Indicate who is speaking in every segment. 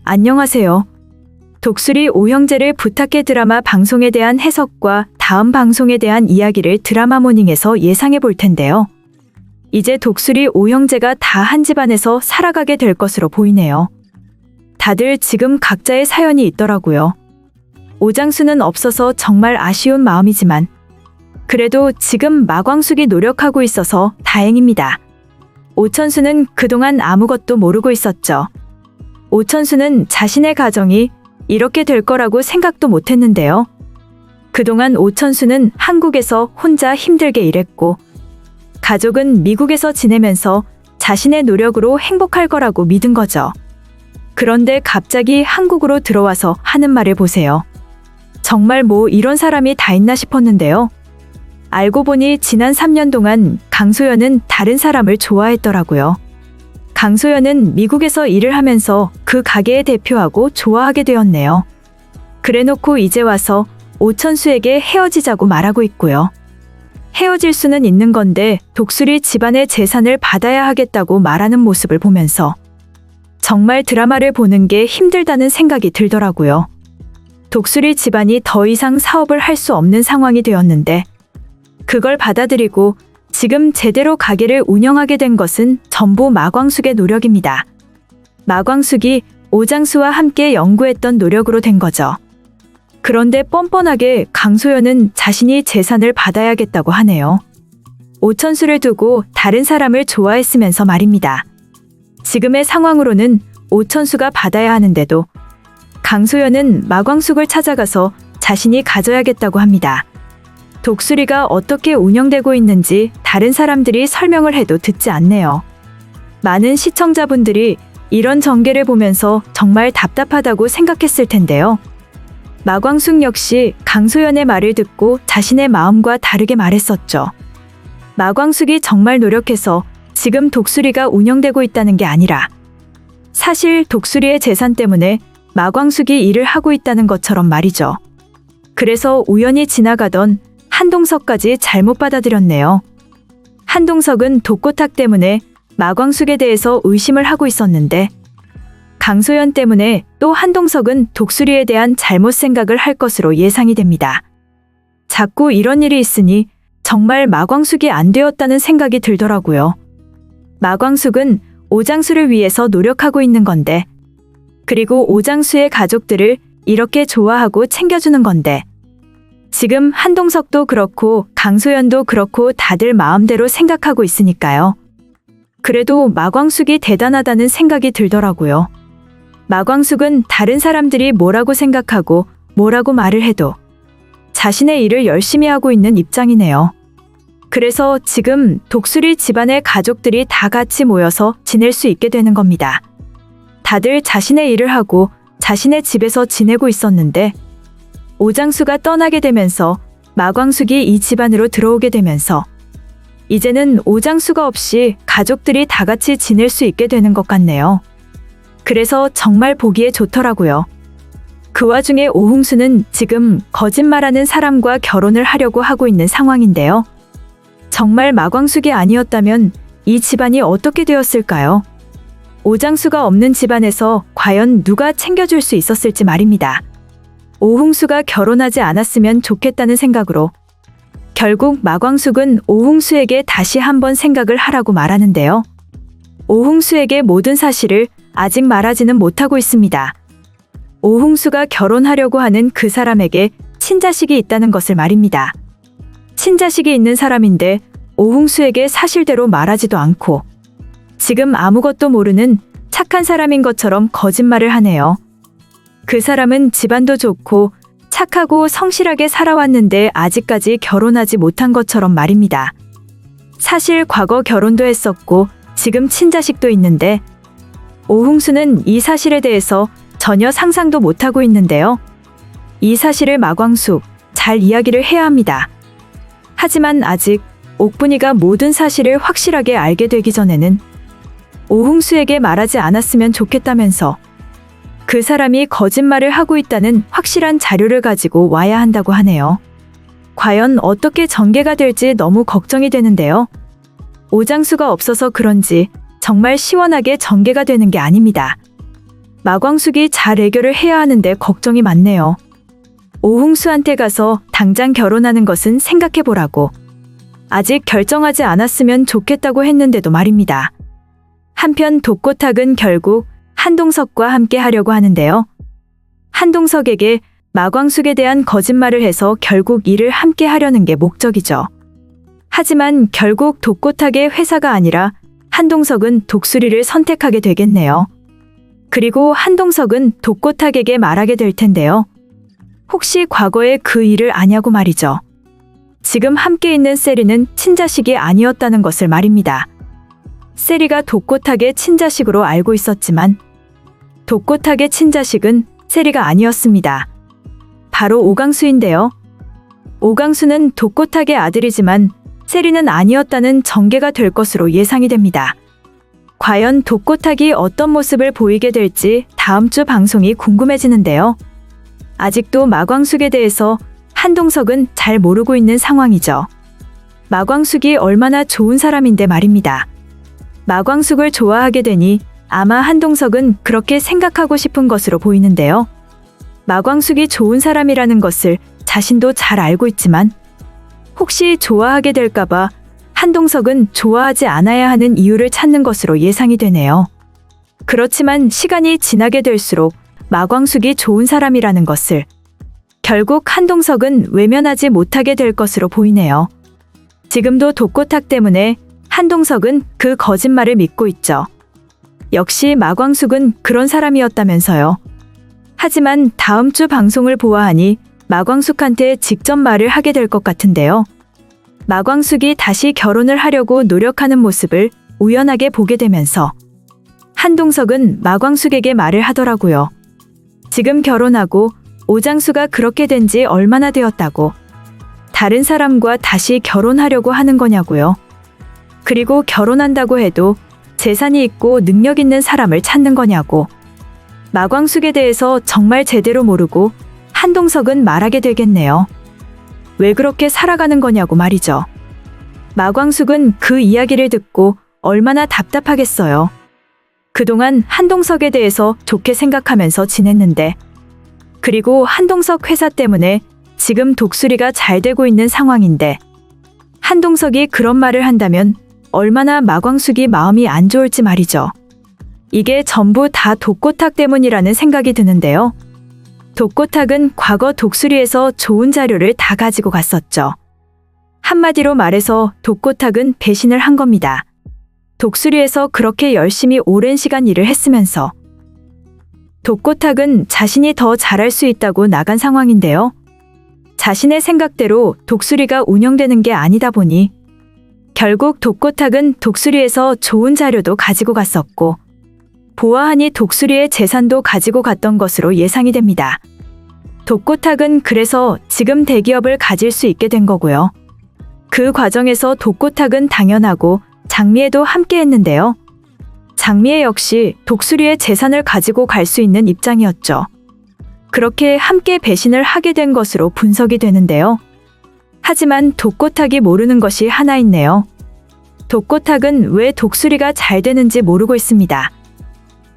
Speaker 1: 안녕하세요. 독수리 오형제를 부탁해 드라마 방송에 대한 해석과 다음 방송에 대한 이야기를 드라마 모닝에서 예상해 볼 텐데요. 이제 독수리 오형제가 다 한 집안에서 살아가게 될 것으로 보이네요. 다들 지금 각자의 사연이 있더라고요. 오장수는 없어서 정말 아쉬운 마음이지만 그래도 지금 마광숙이 노력하고 있어서 다행입니다. 오천수는 그동안 아무것도 모르고 있었죠. 오천수는 자신의 가정이 이렇게 될 거라고 생각도 못했는데요. 그동안 오천수는 한국에서 혼자 힘들게 일했고 가족은 미국에서 지내면서 자신의 노력으로 행복할 거라고 믿은 거죠. 그런데 갑자기 한국으로 들어와서 하는 말을 보세요. 정말 뭐 이런 사람이 다 있나 싶었는데요. 알고 보니 지난 3년 동안 강소연은 다른 사람을 좋아했더라고요. 강소연은 미국에서 일을 하면서 그 가게의 대표하고 좋아하게 되었네요. 그래놓고 이제 와서 오천수에게 헤어지자고 말하고 있고요. 헤어질 수는 있는 건데 독수리 집안의 재산을 받아야 하겠다고 말하는 모습을 보면서 정말 드라마를 보는 게 힘들다는 생각이 들더라고요. 독수리 집안이 더 이상 사업을 할 수 없는 상황이 되었는데 그걸 받아들이고 지금 제대로 가게를 운영하게 된 것은 전부 마광숙의 노력입니다. 마광숙이 오장수와 함께 연구했던 노력으로 된 거죠. 그런데 뻔뻔하게 강소연은 자신이 재산을 받아야겠다고 하네요. 오천수를 두고 다른 사람을 좋아했으면서 말입니다. 지금의 상황으로는 오천수가 받아야 하는데도 강소연은 마광숙을 찾아가서 자신이 가져야겠다고 합니다. 독수리가 어떻게 운영되고 있는지 다른 사람들이 설명을 해도 듣지 않네요. 많은 시청자분들이 이런 전개를 보면서 정말 답답하다고 생각했을 텐데요. 마광숙 역시 강소연의 말을 듣고 자신의 마음과 다르게 말했었죠. 마광숙이 정말 노력해서 지금 독수리가 운영되고 있다는 게 아니라 사실 독수리의 재산 때문에 마광숙이 일을 하고 있다는 것처럼 말이죠. 그래서 우연히 지나가던 한동석까지 잘못 받아들였네요. 한동석은 독고탁 때문에 마광숙에 대해서 의심을 하고 있었는데 강소연 때문에 또 한동석은 독수리에 대한 잘못 생각을 할 것으로 예상이 됩니다. 자꾸 이런 일이 있으니 정말 마광숙이 안 되었다는 생각이 들더라고요. 마광숙은 오장수를 위해서 노력하고 있는 건데 그리고 오장수의 가족들을 이렇게 좋아하고 챙겨주는 건데 지금 한동석도 그렇고 강소연도 그렇고 다들 마음대로 생각하고 있으니까요. 그래도 마광숙이 대단하다는 생각이 들더라고요. 마광숙은 다른 사람들이 뭐라고 생각하고 뭐라고 말을 해도 자신의 일을 열심히 하고 있는 입장이네요. 그래서 지금 독수리 집안의 가족들이 다 같이 모여서 지낼 수 있게 되는 겁니다. 다들 자신의 일을 하고 자신의 집에서 지내고 있었는데 오장수가 떠나게 되면서 마광숙이 이 집안으로 들어오게 되면서 이제는 오장수가 없이 가족들이 다 같이 지낼 수 있게 되는 것 같네요. 그래서 정말 보기에 좋더라고요. 그 와중에 오흥수는 지금 거짓말하는 사람과 결혼을 하려고 하고 있는 상황인데요. 정말 마광숙이 아니었다면 이 집안이 어떻게 되었을까요? 오장수가 없는 집안에서 과연 누가 챙겨줄 수 있었을지 말입니다. 오흥수가 결혼하지 않았으면 좋겠다는 생각으로 결국 마광숙은 오흥수에게 다시 한번 생각을 하라고 말하는데요. 오흥수에게 모든 사실을 아직 말하지는 못하고 있습니다. 오흥수가 결혼하려고 하는 그 사람에게 친자식이 있다는 것을 말입니다. 친자식이 있는 사람인데 오흥수에게 사실대로 말하지도 않고 지금 아무것도 모르는 착한 사람인 것처럼 거짓말을 하네요. 그 사람은 집안도 좋고 착하고 성실하게 살아왔는데 아직까지 결혼하지 못한 것처럼 말입니다. 사실 과거 결혼도 했었고 지금 친자식도 있는데 오흥수는 이 사실에 대해서 전혀 상상도 못하고 있는데요. 이 사실을 마광숙 잘 이야기를 해야 합니다. 하지만 아직 옥분이가 모든 사실을 확실하게 알게 되기 전에는 오흥수에게 말하지 않았으면 좋겠다면서 그 사람이 거짓말을 하고 있다는 확실한 자료를 가지고 와야 한다고 하네요. 과연 어떻게 전개가 될지 너무 걱정이 되는데요. 오장수가 없어서 그런지 정말 시원하게 전개가 되는 게 아닙니다. 마광숙이 잘 애교를 해야 하는데 걱정이 많네요. 오홍수한테 가서 당장 결혼하는 것은 생각해보라고. 아직 결정하지 않았으면 좋겠다고 했는데도 말입니다. 한편 독고탁은 결국 한동석과 함께 하려고 하는데요. 한동석에게 마광숙에 대한 거짓말을 해서 결국 일을 함께 하려는 게 목적이죠. 하지만 결국 독고탁의 회사가 아니라 한동석은 독수리를 선택하게 되겠네요. 그리고 한동석은 독고탁에게 말하게 될 텐데요. 혹시 과거에 그 일을 아냐고 말이죠. 지금 함께 있는 세리는 친자식이 아니었다는 것을 말입니다. 세리가 독고탁의 친자식으로 알고 있었지만 독고탁의 친자식은 세리가 아니었습니다. 바로 오강수인데요. 오강수는 독고탁의 아들이지만 세리는 아니었다는 전개가 될 것으로 예상이 됩니다. 과연 독고탁이 어떤 모습을 보이게 될지 다음 주 방송이 궁금해지는데요. 아직도 마광숙에 대해서 한동석은 잘 모르고 있는 상황이죠. 마광숙이 얼마나 좋은 사람인데 말입니다. 마광숙을 좋아하게 되니 아마 한동석은 그렇게 생각하고 싶은 것으로 보이는데요. 마광숙이 좋은 사람이라는 것을 자신도 잘 알고 있지만 혹시 좋아하게 될까봐 한동석은 좋아하지 않아야 하는 이유를 찾는 것으로 예상이 되네요. 그렇지만 시간이 지나게 될수록 마광숙이 좋은 사람이라는 것을 결국 한동석은 외면하지 못하게 될 것으로 보이네요. 지금도 독고탁 때문에 한동석은 그 거짓말을 믿고 있죠. 역시 마광숙은 그런 사람이었다면서요. 하지만 다음 주 방송을 보아하니 마광숙한테 직접 말을 하게 될 것 같은데요. 마광숙이 다시 결혼을 하려고 노력하는 모습을 우연하게 보게 되면서 한동석은 마광숙에게 말을 하더라고요. 지금 결혼하고 오장수가 그렇게 된 지 얼마나 되었다고. 다른 사람과 다시 결혼하려고 하는 거냐고요. 그리고 결혼한다고 해도 재산이 있고 능력 있는 사람을 찾는 거냐고. 마광숙에 대해서 정말 제대로 모르고 한동석은 말하게 되겠네요. 왜 그렇게 살아가는 거냐고 말이죠. 마광숙은 그 이야기를 듣고 얼마나 답답하겠어요. 그동안 한동석에 대해서 좋게 생각하면서 지냈는데, 그리고 한동석 회사 때문에 지금 독수리가 잘 되고 있는 상황인데, 한동석이 그런 말을 한다면 얼마나 마광숙이 마음이 안 좋을지 말이죠. 이게 전부 다 독고탁 때문이라는 생각이 드는데요. 독고탁은 과거 독수리에서 좋은 자료를 다 가지고 갔었죠. 한마디로 말해서 독고탁은 배신을 한 겁니다. 독수리에서 그렇게 열심히 오랜 시간 일을 했으면서 독고탁은 자신이 더 잘할 수 있다고 나간 상황인데요. 자신의 생각대로 독수리가 운영되는 게 아니다 보니 결국 독고탁은 독수리에서 좋은 자료도 가지고 갔었고 보아하니 독수리의 재산도 가지고 갔던 것으로 예상이 됩니다. 독고탁은 그래서 지금 대기업을 가질 수 있게 된 거고요. 그 과정에서 독고탁은 당연하고 장미애도 함께 했는데요. 장미애 역시 독수리의 재산을 가지고 갈 수 있는 입장이었죠. 그렇게 함께 배신을 하게 된 것으로 분석이 되는데요. 하지만 독고탁이 모르는 것이 하나 있네요. 독고탁은 왜 독수리가 잘 되는지 모르고 있습니다.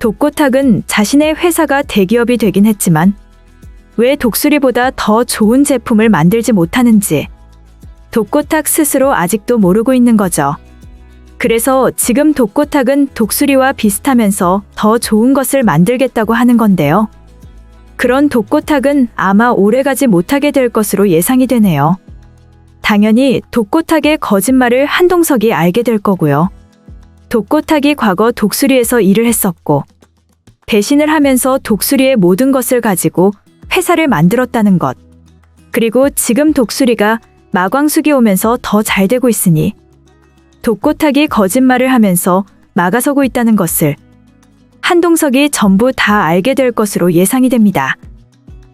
Speaker 1: 독고탁은 자신의 회사가 대기업이 되긴 했지만 왜 독수리보다 더 좋은 제품을 만들지 못하는지 독고탁 스스로 아직도 모르고 있는 거죠. 그래서 지금 독고탁은 독수리와 비슷하면서 더 좋은 것을 만들겠다고 하는 건데요. 그런 독고탁은 아마 오래가지 못하게 될 것으로 예상이 되네요. 당연히 독고탁의 거짓말을 한동석이 알게 될 거고요. 독고탁이 과거 독수리에서 일을 했었고 배신을 하면서 독수리의 모든 것을 가지고 회사를 만들었다는 것. 그리고 지금 독수리가 마광숙이 오면서 더 잘 되고 있으니 독고탁이 거짓말을 하면서 막아서고 있다는 것을 한동석이 전부 다 알게 될 것으로 예상이 됩니다.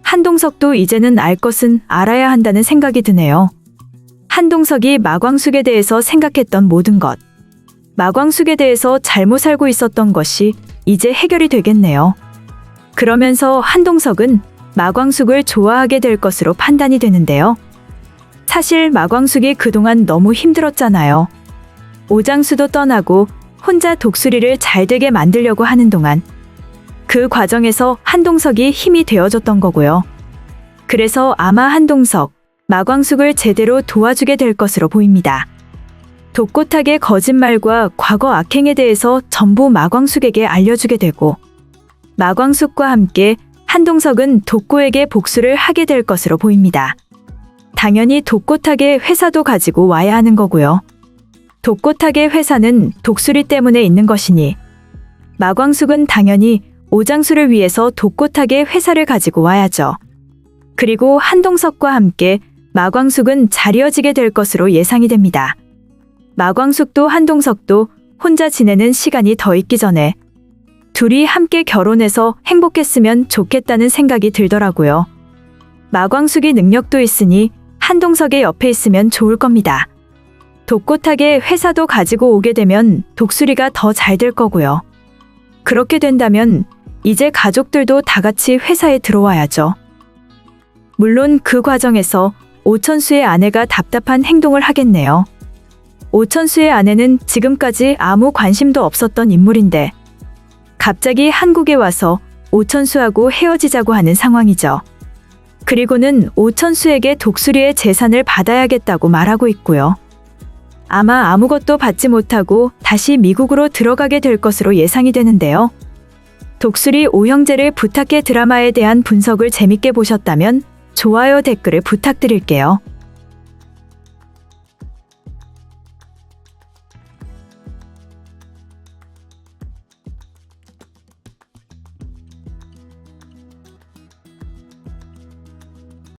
Speaker 1: 한동석도 이제는 알 것은 알아야 한다는 생각이 드네요. 한동석이 마광숙에 대해서 생각했던 모든 것, 마광숙에 대해서 잘못 살고 있었던 것이 이제 해결이 되겠네요. 그러면서 한동석은 마광숙을 좋아하게 될 것으로 판단이 되는데요. 사실 마광숙이 그동안 너무 힘들었잖아요. 오장수도 떠나고 혼자 독수리를 잘 되게 만들려고 하는 동안 그 과정에서 한동석이 힘이 되어줬던 거고요. 그래서 아마 한동석, 마광숙을 제대로 도와주게 될 것으로 보입니다. 독고탁의 거짓말과 과거 악행에 대해서 전부 마광숙에게 알려주게 되고, 마광숙과 함께 한동석은 독고에게 복수를 하게 될 것으로 보입니다. 당연히 독고탁의 회사도 가지고 와야 하는 거고요. 독고탁의 회사는 독수리 때문에 있는 것이니 마광숙은 당연히 오장수를 위해서 독고탁의 회사를 가지고 와야죠. 그리고 한동석과 함께 마광숙은 잘 이어지게 될 것으로 예상이 됩니다. 마광숙도 한동석도 혼자 지내는 시간이 더 있기 전에 둘이 함께 결혼해서 행복했으면 좋겠다는 생각이 들더라고요. 마광숙이 능력도 있으니 한동석의 옆에 있으면 좋을 겁니다. 독고탁의 회사도 가지고 오게 되면 독수리가 더 잘 될 거고요. 그렇게 된다면 이제 가족들도 다 같이 회사에 들어와야죠. 물론 그 과정에서 오천수의 아내가 답답한 행동을 하겠네요. 오천수의 아내는 지금까지 아무 관심도 없었던 인물인데 갑자기 한국에 와서 오천수하고 헤어지자고 하는 상황이죠. 그리고는 오천수에게 독수리의 재산을 받아야겠다고 말하고 있고요. 아마 아무것도 받지 못하고 다시 미국으로 들어가게 될 것으로 예상이 되는데요. 독수리 오형제를 부탁해 드라마에 대한 분석을 재밌게 보셨다면 좋아요 댓글을 부탁드릴게요.